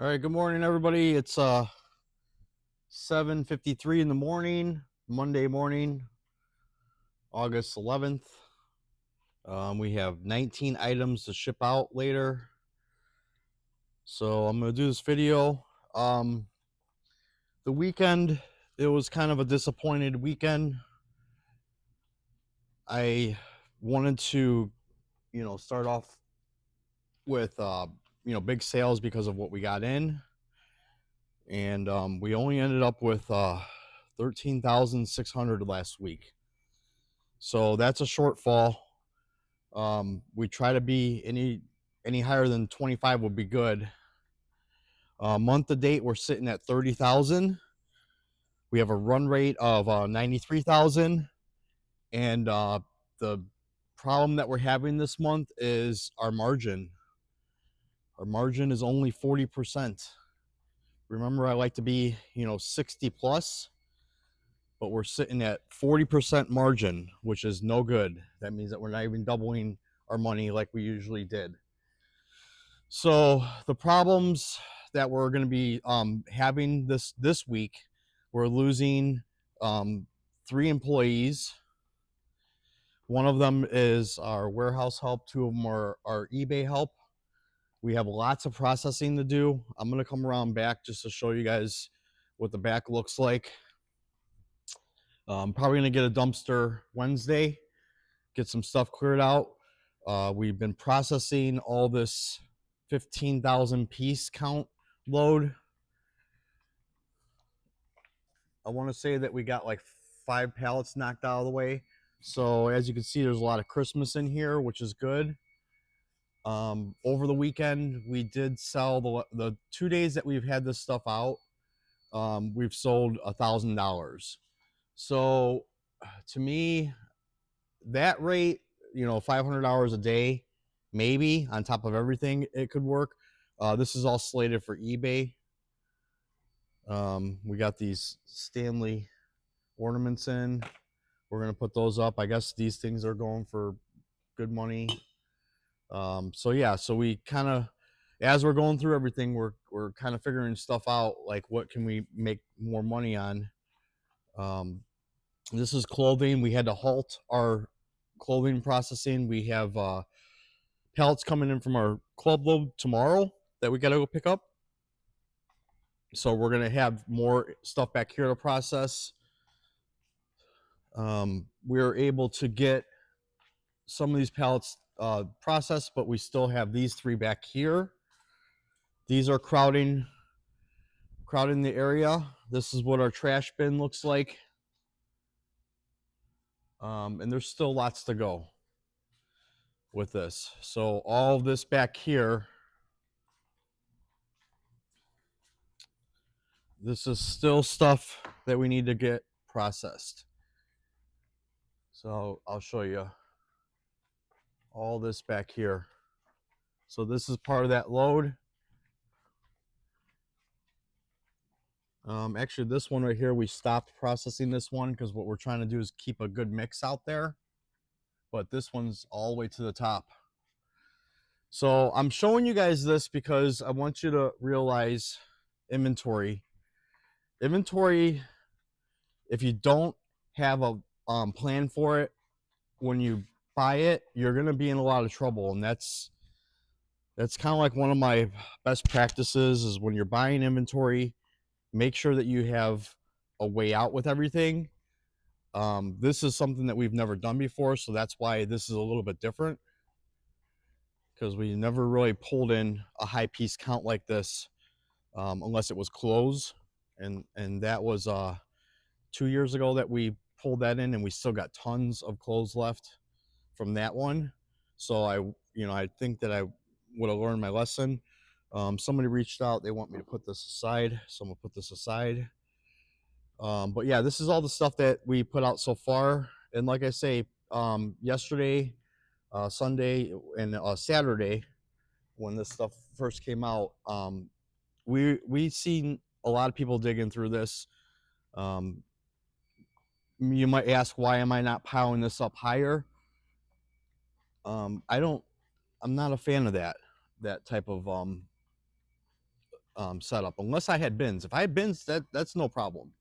All right, good morning, everybody. It's 7:53 in the morning, Monday morning, August 11th. We have 19 items to ship out later. So I'm going to do this video. The weekend, it was kind of a disappointed weekend. I wanted to, start off with, big sales because of what we got in. And we only ended up with 13,600 last week. So that's a shortfall. We try to be any higher than 25 would be good. Month to date, we're sitting at 30,000. We have a run rate of 93,000, and the problem that we're having this month is our margin. Our margin is only 40%. Remember, I like to be 60 plus, but we're sitting at 40% margin, which is no good. That means that we're not even doubling our money like we usually did. So the problems that we're going to be having this week, we're losing 3 employees. One of them is our warehouse help. 2 of them are our eBay help. We have lots of processing to do. I'm going to come around back just to show you guys what the back looks like. Probably going to get a dumpster Wednesday, get some stuff cleared out. We've been processing all this 15,000 piece count load. I want to say that we got like 5 pallets knocked out of the way. So as you can see, there's a lot of Christmas in here, which is good. Over the weekend, we did sell the 2 days that we've had this stuff out. We've sold $1,000. So to me, that rate, $500 a day, maybe on top of everything, it could work. This is all slated for eBay. We got these Stanley ornaments in. We're going to put those up. I guess these things are going for good money. So we kind of, as we're going through everything, we're kind of figuring stuff out, like what can we make more money on. This is clothing. We had to halt our clothing processing. We have pallets coming in from our club load tomorrow that we got to go pick up. So we're going to have more stuff back here to process. We're able to get some of these pallets processed, but we still have these 3 back here. These are crowding the area. This is what our trash bin looks like. And there's still lots to go with this. So all of this back here, this is still stuff that we need to get processed. So I'll show you all this back here. So this is part of that load. Actually, this one right here, we stopped processing this one because what we're trying to do is keep a good mix out there. But this one's all the way to the top. So I'm showing you guys this because I want you to realize inventory. Inventory, if you don't have a plan for it, when you buy it, you're going to be in a lot of trouble. And that's kind of like one of my best practices is when you're buying inventory, make sure that you have a way out with everything. This is something that we've never done before, so that's why this is a little bit different, because we never really pulled in a high piece count like this unless it was clothes, and that was 2 years ago that we pulled that in, and we still got tons of clothes left from that one. So I think that I would have learned my lesson. Somebody reached out, they want me to put this aside, so I'm gonna put this aside. But yeah, this is all the stuff that we put out so far. And like I say, yesterday, Sunday, and Saturday, when this stuff first came out, we seen a lot of people digging through this. You might ask, why am I not piling this up higher? I'm not a fan of that type of set up, unless I had bins. If I had bins, that's no problem.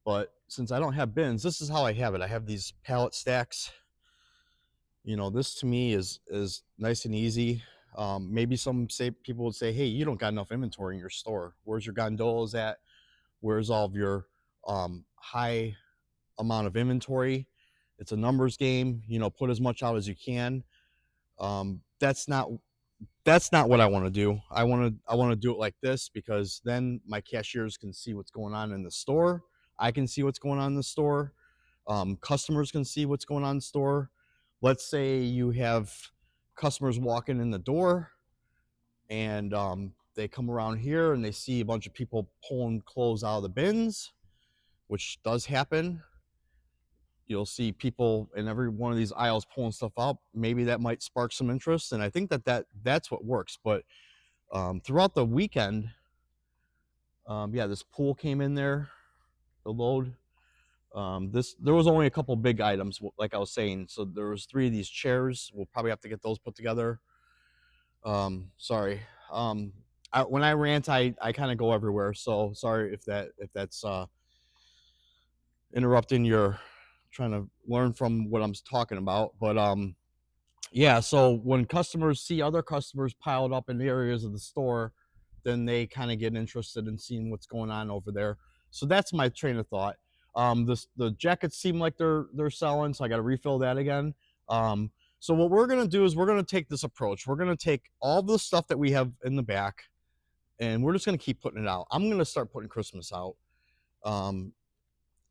But since I don't have bins, this is how I have it. I have these pallet stacks. You know, this to me is nice and easy. Maybe some people would say, hey, you don't got enough inventory in your store. Where's your gondolas at? Where's all of your high amount of inventory? It's a numbers game. You know, put as much out as you can. That's not what I want to do. I want to do it like this, because then my cashiers can see what's going on in the store. I can see what's going on in the store. Customers can see what's going on in the store. Let's say you have customers walking in the door, and they come around here and they see a bunch of people pulling clothes out of the bins, which does happen. You'll see people in every one of these aisles pulling stuff out. Maybe that might spark some interest, and I think that's what works. But throughout the weekend, yeah, this pool came in there, the load. There was only a couple big items, like I was saying. So there was 3 of these chairs. We'll probably have to get those put together. Sorry. When I rant, I kind of go everywhere. So sorry if that's interrupting your trying to learn from what I'm talking about. But yeah, so when customers see other customers piled up in the areas of the store, then they kind of get interested in seeing what's going on over there. So that's my train of thought. The jackets seem like they're selling, so I got to refill that again. So what we're gonna do is we're gonna take this approach. We're gonna take all the stuff that we have in the back, and we're just gonna keep putting it out. I'm gonna start putting Christmas out,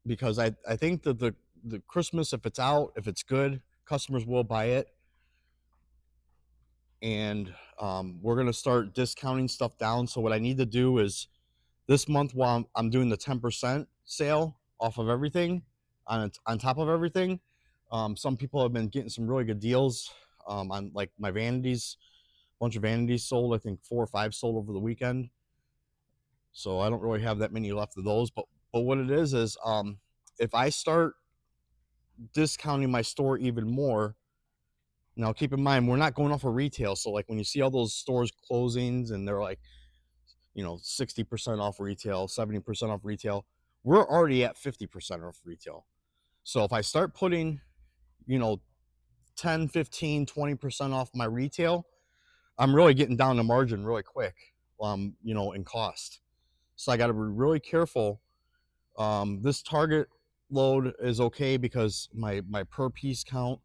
because I think that the Christmas, if it's out, if it's good, customers will buy it. And we're going to start discounting stuff down. So what I need to do is this month, while I'm doing the 10% sale off of everything, on top of everything, some people have been getting some really good deals on, like, my vanities. A bunch of vanities sold. I think 4 or 5 sold over the weekend. So I don't really have that many left of those. But what it is if I start discounting my store even more. Now, keep in mind, we're not going off of retail. So, like, when you see all those stores closings and they're like, 60% off retail, 70% off retail, we're already at 50% off retail. So if I start putting, 10, 15, 20% off my retail, I'm really getting down to margin really quick, in cost. So I got to be really careful. This target load is okay because my per piece count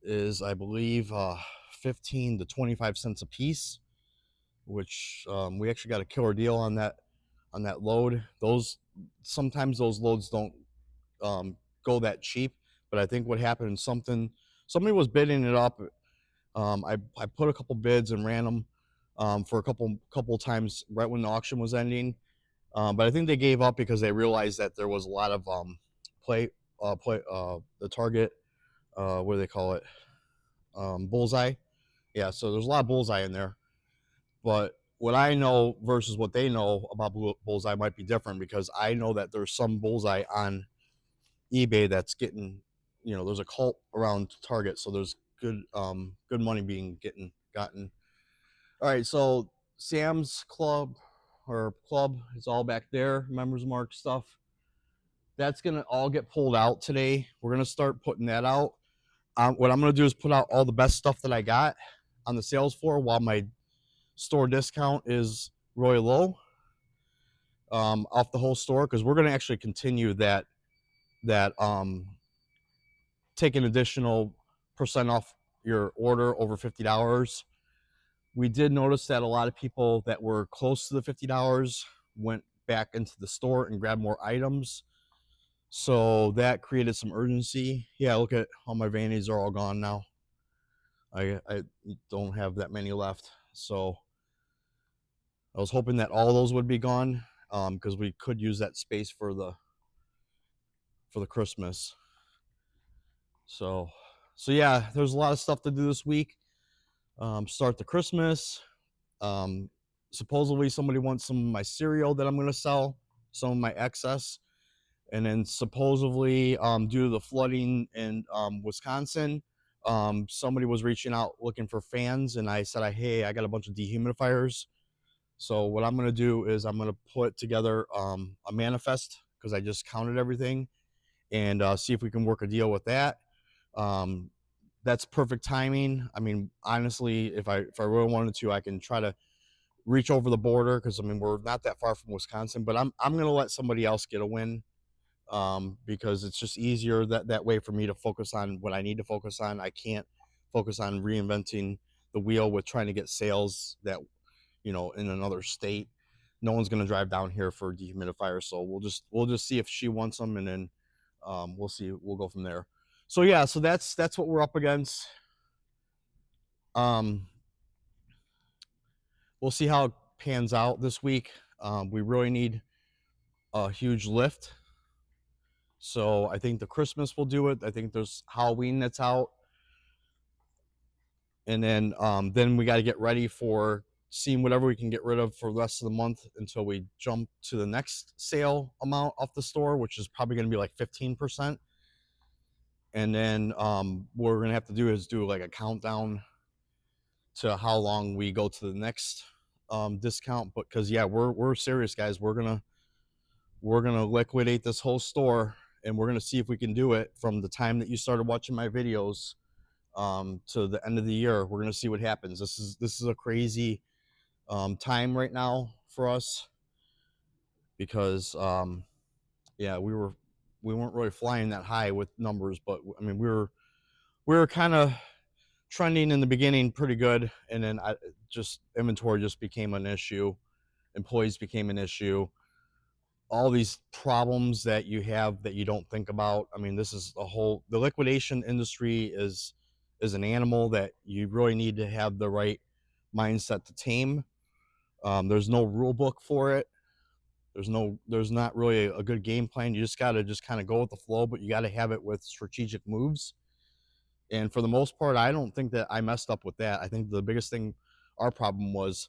is, I believe, 15 to 25 cents a piece, which we actually got a killer deal on that load. Sometimes those loads don't go that cheap, but I think what happened, somebody was bidding it up. I put a couple bids and ran them for a couple times right when the auction was ending, but I think they gave up because they realized that there was a lot of the target, what do they call it, bullseye. Yeah, so there's a lot of bullseye in there, but what I know versus what they know about bullseye might be different, because I know that there's some bullseye on eBay that's getting, there's a cult around Target, so there's good money being gotten. All right, so Sam's Club is all back there, members mark stuff. That's gonna all get pulled out today. We're gonna start putting that out. What I'm gonna do is put out all the best stuff that I got on the sales floor while my store discount is really low, off the whole store, because we're going to actually continue that take an additional percent off your order over $50. We did notice that a lot of people that were close to the $50 went back into the store and grabbed more items, so that created some urgency. Yeah, look at all my vanities are all gone now. I don't have that many left, so I was hoping that all those would be gone, because we could use that space for the Christmas. So yeah, there's a lot of stuff to do this week. Start the Christmas. Supposedly somebody wants some of my cereal that I'm going to sell, some of my excess, and then supposedly due to the flooding in Wisconsin, somebody was reaching out looking for fans, and I said, hey, I got a bunch of dehumidifiers. So what I'm going to do is I'm going to put together a manifest, because I just counted everything, and see if we can work a deal with that. That's perfect timing. I mean, honestly, if I really wanted to, I can try to reach over the border, because I mean, we're not that far from Wisconsin, but I'm going to let somebody else get a win, because it's just easier that way for me to focus on what I need to focus on. I can't focus on reinventing the wheel with trying to get sales that, you know, in another state. No one's going to drive down here for a dehumidifier, so we'll just see if she wants them, and then we'll see. We'll go from there. So yeah, so that's what we're up against. We'll see how it pans out this week. We really need a huge lift. So I think the Christmas will do it. I think there's Halloween that's out, and then we got to get ready for seeing whatever we can get rid of for the rest of the month until we jump to the next sale amount off the store, which is probably going to be like 15%. And then what we're going to have to do is do like a countdown to how long we go to the next discount. But because yeah, we're serious, guys. We're gonna liquidate this whole store, and we're gonna see if we can do it from the time that you started watching my videos to the end of the year. We're gonna see what happens. This is a crazy time right now for us, because yeah, we weren't really flying that high with numbers, but I mean we were kind of trending in the beginning pretty good, and then inventory just became an issue, employees became an issue, all these problems that you have that you don't think about. I mean, this is the liquidation industry is an animal that you really need to have the right mindset to tame. There's no rule book for it. There's not really a good game plan. You just got to just kind of go with the flow, but you got to have it with strategic moves. And for the most part, I don't think that I messed up with that. I think the biggest thing, our problem was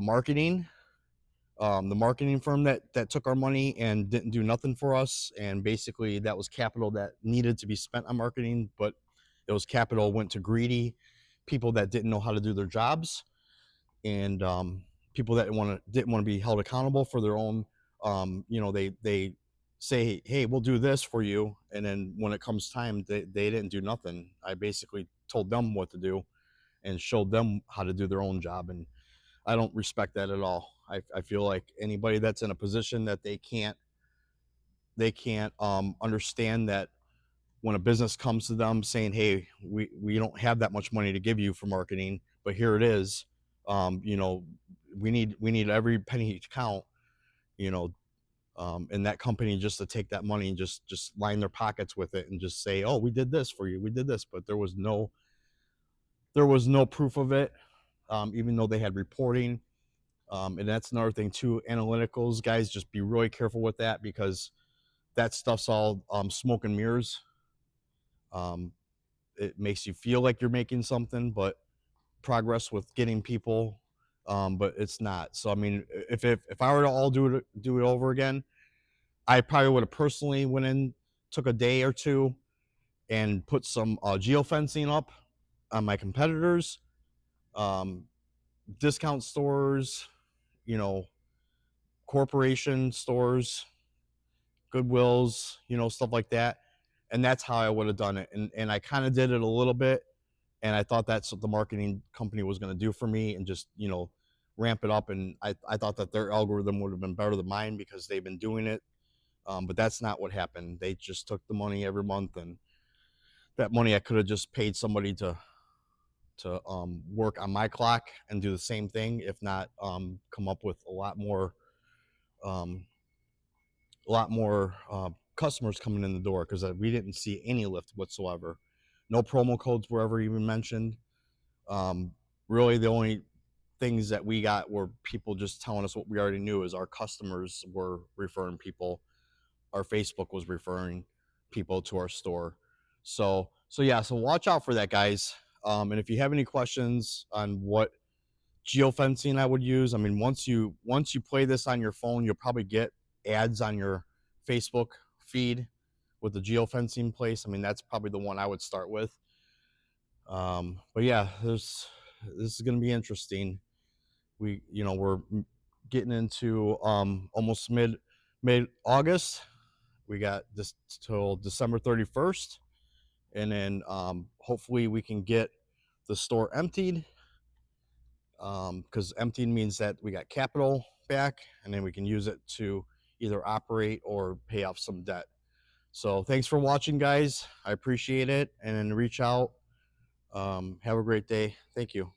marketing. The marketing firm that took our money and didn't do nothing for us, and basically that was capital that needed to be spent on marketing, but it was capital went to greedy people that didn't know how to do their jobs, and people that didn't want to be held accountable for their own. You know, they say, hey, we'll do this for you, and then when it comes time, they didn't do nothing. I basically told them what to do and showed them how to do their own job, and I don't respect that at all. I feel like anybody that's in a position that they can't understand that when a business comes to them saying, hey, we don't have that much money to give you for marketing, but here it is, you know, we need every penny to count, you know, and that company just to take that money and just line their pockets with it and just say, oh, we did this for you, we did this, but there was no proof of it, even though they had reporting. And that's another thing too, analyticals, guys, just be really careful with that, because that stuff's all smoke and mirrors. It makes you feel like you're making something, but progress with getting people, but it's not. So I mean, if I were to all do it over again, I probably would have personally went in, took a day or two, and put some geofencing up on my competitors, um, discount stores, you know, corporation stores, Goodwills, you know, stuff like that. And that's how I would have done it. And I kind of did it a little bit. And I thought that's what the marketing company was going to do for me, and just, you know, ramp it up. And I thought that their algorithm would have been better than mine because they've been doing it. But that's not what happened. They just took the money every month, and that money I could have just paid somebody to work on my clock and do the same thing, if not come up with a lot more um, customers coming in the door, because we didn't see any lift whatsoever. No promo codes were ever even mentioned. Really, the only things that we got were people just telling us what we already knew, is our customers were referring people. Our Facebook was referring people to our store. So yeah, so watch out for that, guys. And if you have any questions on what geofencing I would use, I mean, once you play this on your phone, you'll probably get ads on your Facebook feed with the geofencing place. I mean, that's probably the one I would start with. But yeah, this is going to be interesting. we're getting into almost mid August. We got this till December 31st, and then hopefully we can get the store emptied, because emptied means that we got capital back, and then we can use it to either operate or pay off some debt. So thanks for watching, guys. I appreciate it, and then reach out. Have a great day. Thank you.